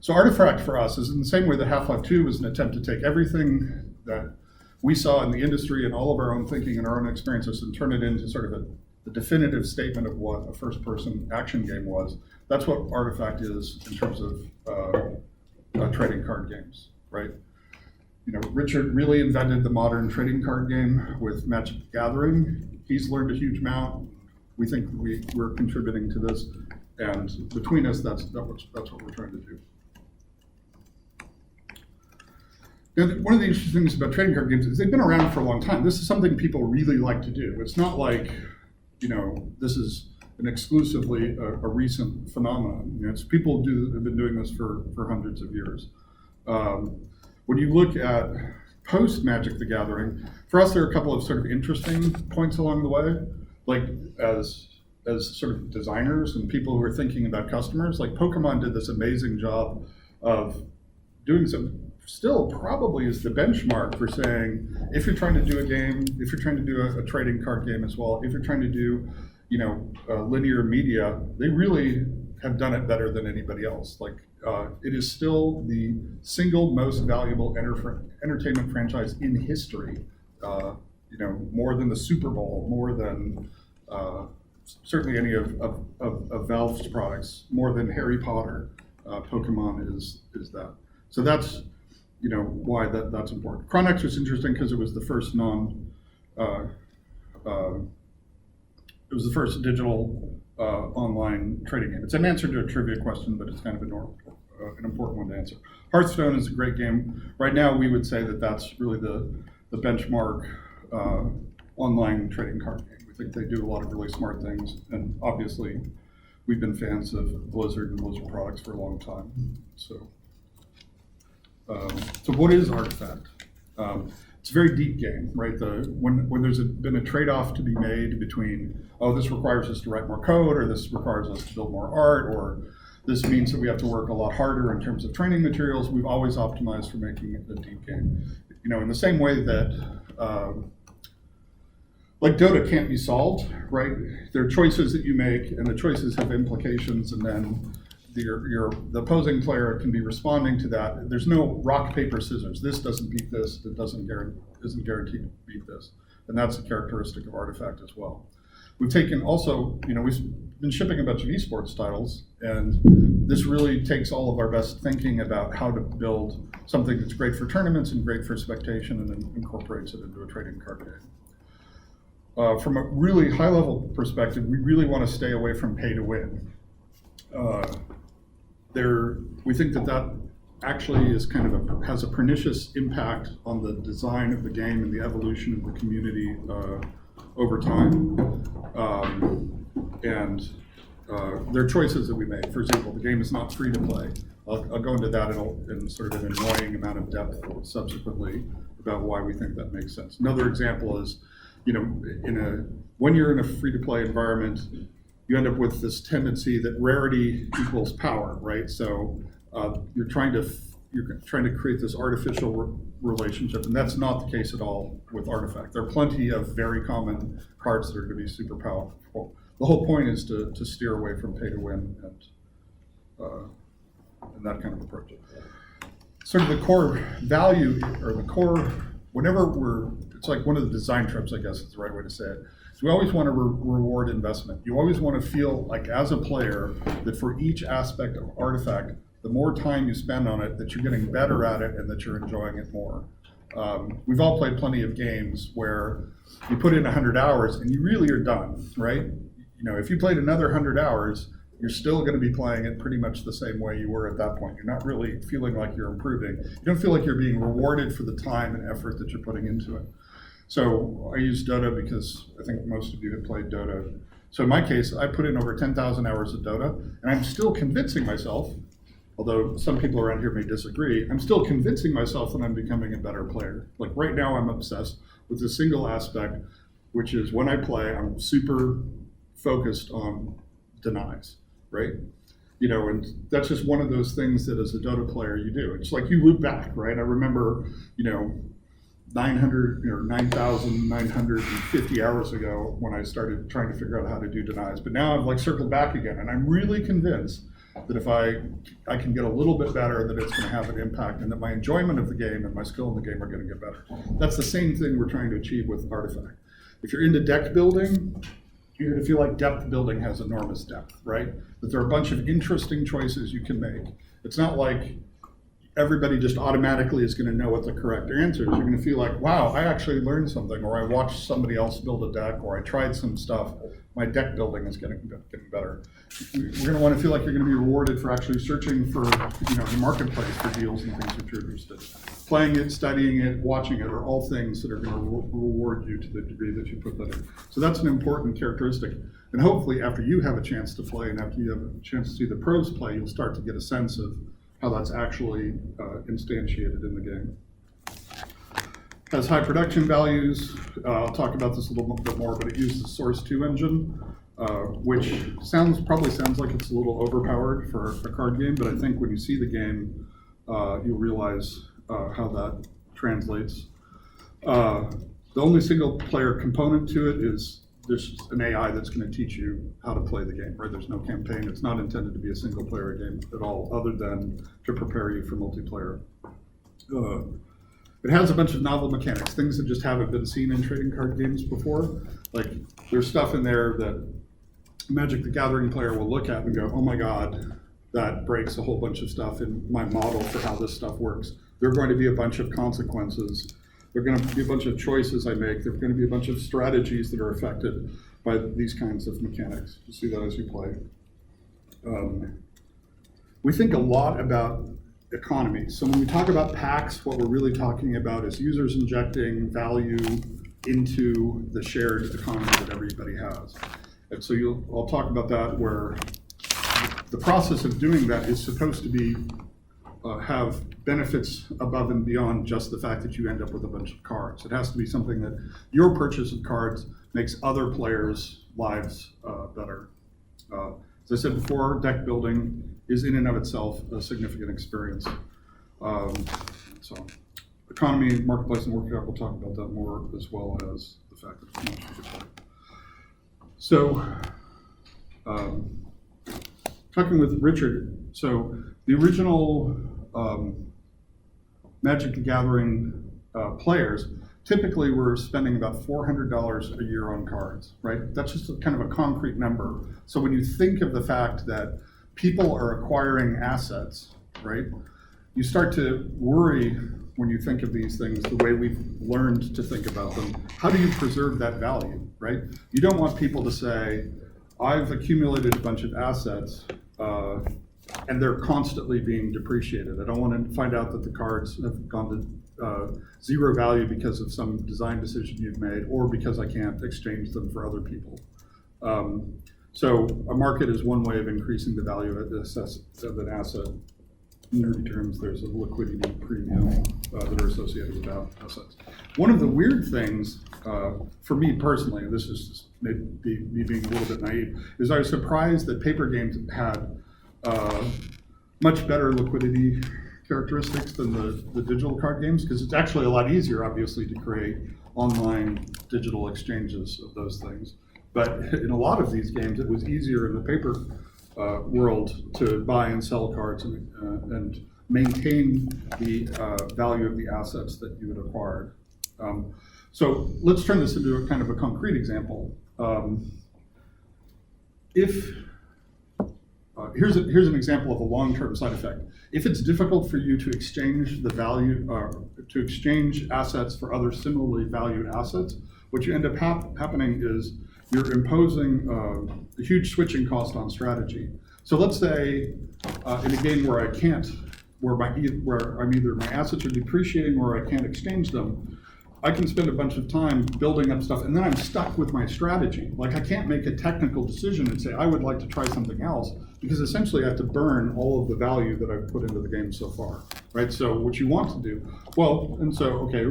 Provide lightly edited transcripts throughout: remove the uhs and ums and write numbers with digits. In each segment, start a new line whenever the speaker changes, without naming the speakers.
So Artifact for us is in the same way that Half-Life 2 was an attempt to take everything that we saw in the industry and all of our own thinking and our own experiences and turn it into sort of the definitive statement of what a first-person action game was. That's what Artifact is in terms of trading card games, right? Richard really invented the modern trading card game with Magic the Gathering. He's learned a huge amount. We think we're contributing to this, and between us, that's what we're trying to do. Now, one of the interesting things about trading card games is they've been around for a long time. This is something people really like to do. It's not like, this is an exclusively a recent phenomenon. People have been doing this for hundreds of years. When you look at post Magic the Gathering, for us there are a couple of sort of interesting points along the way, like as sort of designers and people who are thinking about customers. Like Pokemon did this amazing job of doing some. Still probably is the benchmark for saying, if you're trying to do a game, if you're trying to do a trading card game as well, if you're trying to do, linear media, they really have done it better than anybody else. Like, it is still the single most valuable entertainment franchise in history. More than the Super Bowl, more than certainly any of Valve's products, more than Harry Potter. Pokemon is that. So that's why that's important. Chronex was interesting because it was the first it was the first digital online trading game. It's an answer to a trivia question, but it's kind of an important one to answer. Hearthstone is a great game. Right now, we would say that that's really the benchmark online trading card game. We think they do a lot of really smart things, and obviously, we've been fans of Blizzard and Blizzard products for a long time. So what is Artifact? It's a very deep game, right? When there's been a trade-off to be made between, this requires us to write more code, or this requires us to build more art, or this means that we have to work a lot harder in terms of training materials, we've always optimized for making it a deep game. In the same way that, like Dota can't be solved, right? There are choices that you make, and the choices have implications, and then the opposing player can be responding to that. There's no rock, paper, scissors. This doesn't beat this. It isn't guaranteed to beat this. And that's a characteristic of Artifact as well. We've taken also, we've been shipping a bunch of esports titles, and this really takes all of our best thinking about how to build something that's great for tournaments and great for spectation, and then incorporates it into a trading card game. From a really high level perspective, we really want to stay away from pay to win. We think that actually is has a pernicious impact on the design of the game and the evolution of the community over time. There are choices that we make. For example, the game is not free to play. I'll go into that in sort of an annoying amount of depth subsequently about why we think that makes sense. Another example is, when you're in a free to play environment, you end up with this tendency that rarity equals power, right? So you're trying to create this artificial relationship, and that's not the case at all with Artifact. There are plenty of very common cards that are going to be super powerful. The whole point is to steer away from pay to win and that kind of approach. Sort of the core value, or the core, it's like one of the design trips, I guess is the right way to say it. So we always want to reward investment. You always want to feel like, as a player, that for each aspect of Artifact, the more time you spend on it, that you're getting better at it and that you're enjoying it more. We've all played plenty of games where you put in 100 hours and you really are done, right? If you played another 100 hours, you're still going to be playing it pretty much the same way you were at that point. You're not really feeling like you're improving. You don't feel like you're being rewarded for the time and effort that you're putting into it. So I use Dota because I think most of you have played Dota. So in my case, I put in over 10,000 hours of Dota, and I'm still convincing myself, although some people around here may disagree, I'm still convincing myself that I'm becoming a better player. Like right now, I'm obsessed with a single aspect, which is when I play, I'm super focused on denies, right? And that's just one of those things that as a Dota player you do. It's like you loop back, right? I remember, 9,950 hours ago when I started trying to figure out how to do denies. But now I've circled back again, and I'm really convinced that if I can get a little bit better, that it's going to have an impact, and that my enjoyment of the game and my skill in the game are going to get better. That's the same thing we're trying to achieve with Artifact. If you're into deck building, you're going to feel like depth building has enormous depth, right? That there are a bunch of interesting choices you can make. It's not like everybody just automatically is going to know what the correct answer is. You're going to feel like, wow, I actually learned something, or I watched somebody else build a deck, or I tried some stuff. My deck building is getting better. We're going to want to feel like you're going to be rewarded for actually searching for, the marketplace for deals and things that you're interested in. Playing it, studying it, watching it are all things that are going to reward you to the degree that you put that in. So that's an important characteristic. And hopefully after you have a chance to play and after you have a chance to see the pros play, you'll start to get a sense of how that's actually instantiated in the game. Has high production values. I'll talk about this a little bit more, but it uses the Source 2 engine, which probably sounds like it's a little overpowered for a card game, but I think when you see the game, you'll realize how that translates. The only single player component to it is there's an AI that's going to teach you how to play the game, right? There's no campaign. It's not intended to be a single player game at all, other than to prepare you for multiplayer. It has a bunch of novel mechanics, things that just haven't been seen in trading card games before. Like, there's stuff in there that Magic the Gathering player will look at and go, oh my God, that breaks a whole bunch of stuff in my model for how this stuff works. There are going to be a bunch of consequences. There are going to be a bunch of choices I make. There are going to be a bunch of strategies that are affected by these kinds of mechanics. You see that as you play. We think a lot about economy. So when we talk about packs, what we're really talking about is users injecting value into the shared economy that everybody has. And so I'll talk about that, where the process of doing that is supposed to be have benefits above and beyond just the fact that you end up with a bunch of cards. It has to be something that your purchase of cards makes other players' lives better. As I said before, deck building is in and of itself a significant experience. So economy, marketplace, and workout, we'll talk about that more, as well as the fact that it's much free to play. So talking with Richard, so the original Magic the Gathering players typically were spending about $400 a year on cards, right? That's just kind of a concrete number. So when you think of the fact that people are acquiring assets, right, you start to worry when you think of these things the way we've learned to think about them. How do you preserve that value, right? You don't want people to say, I've accumulated a bunch of assets, and they're constantly being depreciated. I don't want to find out that the cards have gone to zero value because of some design decision you've made, or because I can't exchange them for other people. So a market is one way of increasing the value of an asset. In nerdy terms, there's a liquidity premium that are associated with assets. One of the weird things, for me personally, and this is maybe me being a little bit naive, is I was surprised that paper games had much better liquidity characteristics than the digital card games, because it's actually a lot easier, obviously, to create online digital exchanges of those things. But in a lot of these games, it was easier in the paper world to buy and sell cards and maintain the value of the assets that you had acquired. So let's turn this into a kind of a concrete example. Here's an example of a long-term side effect. If it's difficult for you to exchange the value, to exchange assets for other similarly valued assets, what you end up happening is you're imposing a huge switching cost on strategy. So let's say in a game where my assets are depreciating or I can't exchange them, I can spend a bunch of time building up stuff, and then I'm stuck with my strategy. Like, I can't make a technical decision and say, I would like to try something else, because essentially I have to burn all of the value that I've put into the game so far, right? So what you want to do, okay,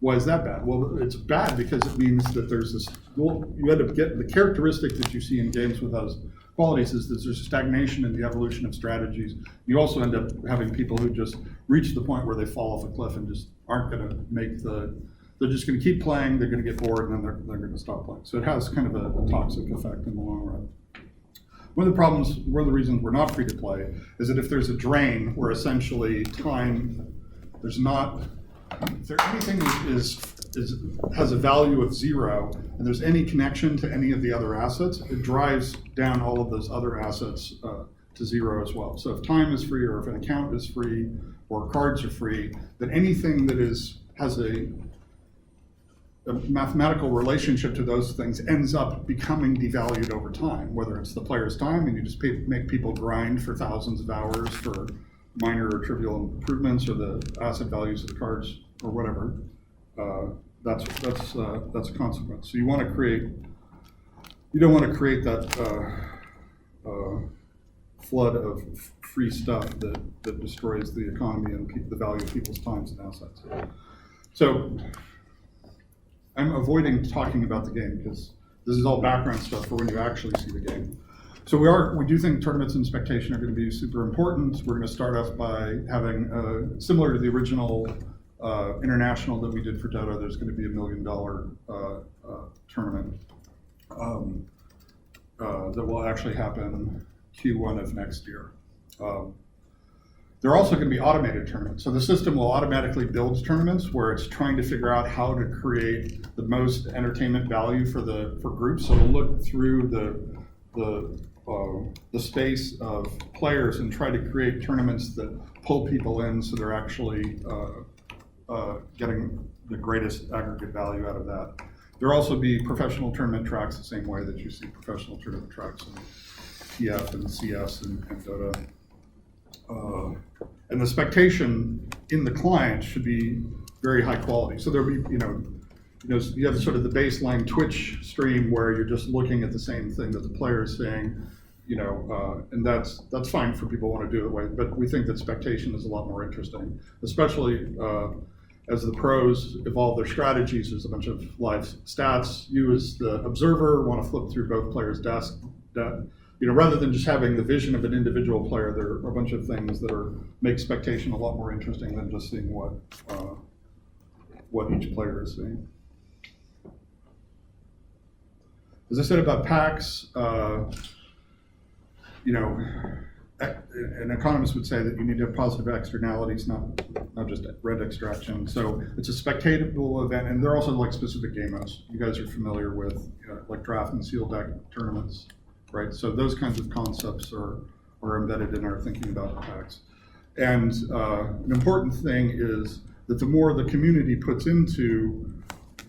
why is that bad? Well, it's bad because it means that there's this, you end up getting the characteristic that you see in games with those qualities is that there's a stagnation in the evolution of strategies. You also end up having people who just reach the point where they fall off a cliff and just aren't going to make they're just going to keep playing, they're going to get bored, and then they're going to stop playing. So it has kind of a toxic effect in the long run. One of the reasons we're not free to play is that if there's a drain where essentially time, if there anything has a value of 0 and there's any connection to any of the other assets, it drives down all of those other assets to 0 as well. So if time is free, or if an account is free, or cards are free, then anything that has a mathematical relationship to those things ends up becoming devalued over time, whether it's the player's time and you just make people grind for thousands of hours for minor or trivial improvements, or the asset values of the cards or whatever. That's a consequence. So you don't want to create that flood of free stuff that destroys the economy and the value of people's times and assets. So I'm avoiding talking about the game because this is all background stuff for when you actually see the game. So we do think tournaments and spectation are going to be super important. We're going to start off by having, similar to the original international that we did for Dota, there's going to be $1 million tournament that will actually happen Q1 of next year. There are also going to be automated tournaments. So the system will automatically build tournaments where it's trying to figure out how to create the most entertainment value for groups. So it'll look through the space of players and try to create tournaments that pull people in so they're actually getting the greatest aggregate value out of that. There'll also be professional tournament tracks the same way that you see professional tournament tracks in TF and CS and Dota. And the spectation in the client should be very high quality. So there'll be, you have sort of the baseline Twitch stream where you're just looking at the same thing that the player is saying, and that's fine for people who want to do it that way. But we think that spectation is a lot more interesting, especially as the pros evolve their strategies. There's a bunch of live stats. You as the observer want to flip through both players' desks. Rather than just having the vision of an individual player, there are a bunch of things that make spectation a lot more interesting than just seeing what each player is seeing. As I said about packs, an economist would say that you need to have positive externalities, not just red extraction. So it's a spectatable event, and there are also like specific game modes. You guys are familiar with like draft and seal deck tournaments, right? So those kinds of concepts are embedded in our thinking about the packs. And an important thing is that the more the community puts into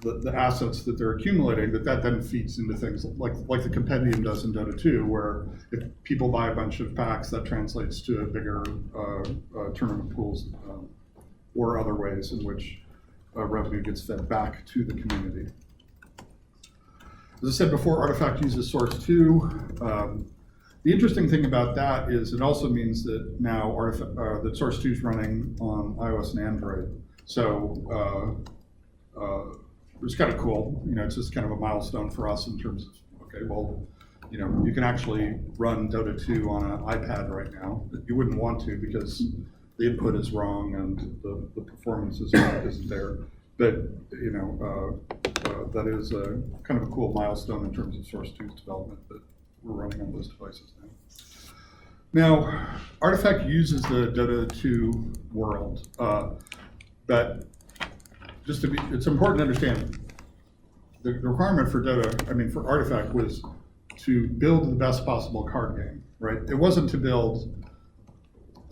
the assets that they're accumulating, that then feeds into things like the compendium does in Dota 2, where if people buy a bunch of packs, that translates to a bigger tournament pools or other ways in which revenue gets fed back to the community. As I said before, Artifact uses Source 2. The interesting thing about that is it also means that now that Source 2 is running on iOS and Android. So it's kind of cool. It's just kind of a milestone for us in terms of, okay, well, you can actually run Dota 2 on an iPad right now. You wouldn't want to because the input is wrong and the performance isn't there. But that is a kind of a cool milestone in terms of Source 2's development that we're running on those devices now. Now, Artifact uses the Dota 2 world, but it's important to understand the requirement for for Artifact was to build the best possible card game, right? It wasn't to build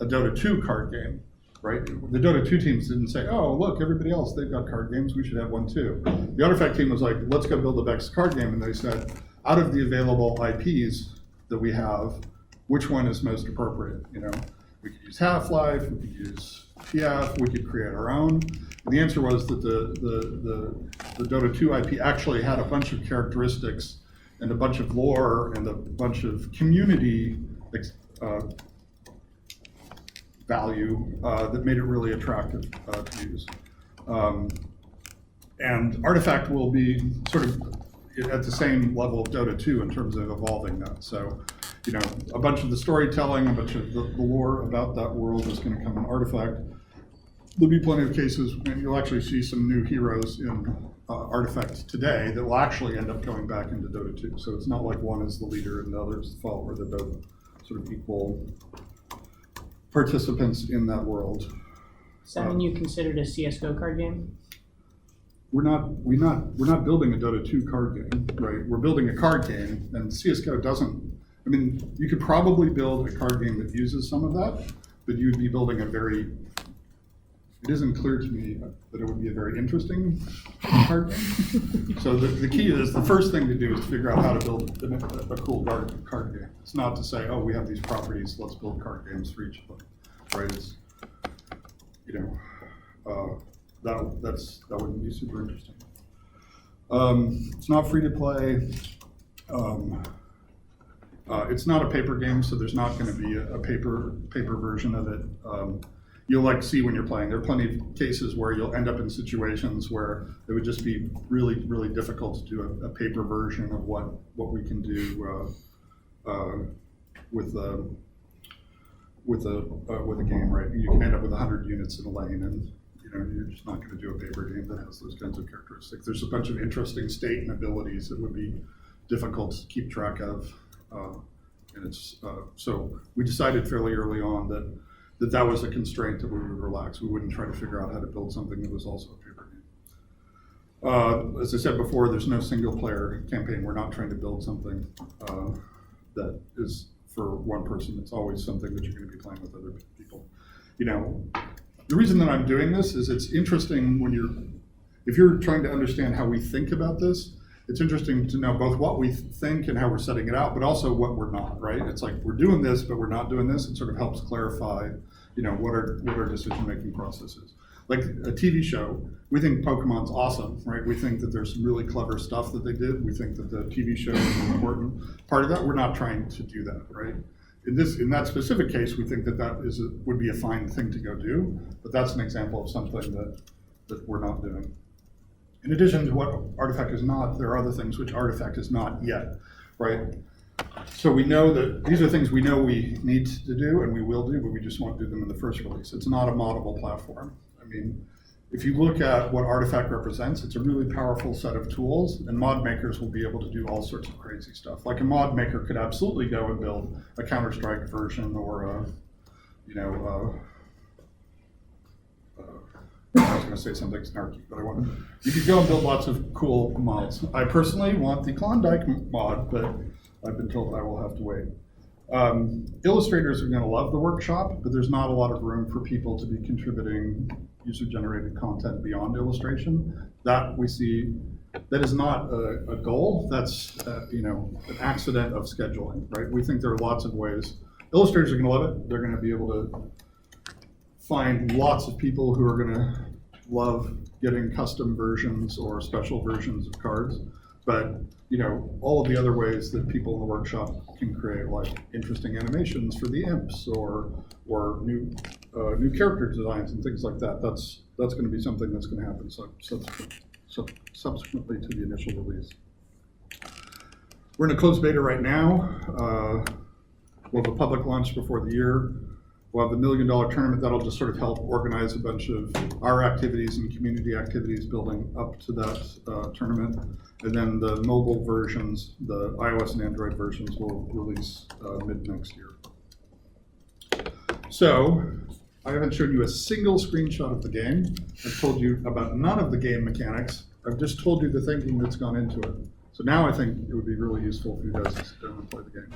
a Dota 2 card game, right? The Dota 2 teams didn't say, oh, look, everybody else, they've got card games, we should have one too. The Artifact team was like, let's go build the best card game, and they said, out of the available IPs that we have, which one is most appropriate? We could use Half-Life, we could use TF, we could create our own. And the answer was that the Dota 2 IP actually had a bunch of characteristics and a bunch of lore and a bunch of community value that made it really attractive to use. And Artifact will be sort of at the same level of Dota 2 in terms of evolving that. So, a bunch of the storytelling, a bunch of the lore about that world is going to come in Artifact. there'll be plenty of cases, and you'll actually see some new heroes in Artifact today that will actually end up going back into Dota 2. So it's not like one is the leader and the other is the follower. They're both sort of equal participants in that world.
Does that mean you considered a CSGO card game?
We're not building a Dota 2 card game, right? We're building a card game, and CSGO doesn't. I mean, you could probably build a card game that uses some of that, but you'd be building a very. It isn't clear to me that it would be a very interesting card game. So the key is, the first thing to do is to figure out how to build a cool card game. It's not to say, oh, we have these properties, let's build card games for each of them, right? It's, that wouldn't be super interesting. It's not free to play. It's not a paper game, so there's not going to be a paper version of it. You'll see when you're playing. There are plenty of cases where you'll end up in situations where it would just be really, really difficult to do a paper version of what we can do with a game, right? You can end up with 100 units in a lane, and you're just not going to do a paper game that has those kinds of characteristics. There's a bunch of interesting state and abilities that would be difficult to keep track of, and it's so we decided fairly early on that was a constraint that we would relax. We wouldn't try to figure out how to build something that was also a paper game. As I said before, there's no single player campaign. We're not trying to build something that is for one person. It's always something that you're going to be playing with other people. The reason that I'm doing this is it's interesting if you're trying to understand how we think about this, it's interesting to know both what we think and how we're setting it out, but also what we're not, right? It's like we're doing this, but we're not doing this. It sort of helps clarify, what our decision-making process is. Like a TV show, we think Pokemon's awesome, right? We think that there's some really clever stuff that they did. We think that the TV show is an important part of that. We're not trying to do that, right? In that specific case, we think that would be a fine thing to go do, but that's an example of something that we're not doing. In addition to what Artifact is not, there are other things which Artifact is not yet, right? So we know that these are things we know we need to do and we will do, but we just won't do them in the first release. It's not a moddable platform. I mean, if you look at what Artifact represents, it's a really powerful set of tools, and mod makers will be able to do all sorts of crazy stuff. Like a mod maker could absolutely go and build a Counter-Strike version or I was going to say something snarky, but you could go and build lots of cool mods. I personally want the Klondike mod, but I've been told I will have to wait. Illustrators are going to love the workshop, but there's not a lot of room for people to be contributing user-generated content beyond illustration. That we see, that is not a goal. That's an accident of scheduling, right? We think there are lots of ways. Illustrators are going to love it. They're going to be able to find lots of people who are going to love getting custom versions or special versions of cards. But all of the other ways that people in the workshop can create, like interesting animations for the imps or new character designs and things like that, that's going to be something that's going to happen subsequently to the initial release. We're in a closed beta right now. We'll have a public launch before the year. We'll have the $1 million tournament that'll just sort of help organize a bunch of our activities and community activities building up to that tournament. And then the mobile versions, the iOS and Android versions, will release mid next year. So I haven't shown you a single screenshot of the game. I've told you about none of the game mechanics. I've just told you the thinking that's gone into it. So now I think it would be really useful for you guys to sit down and play the game.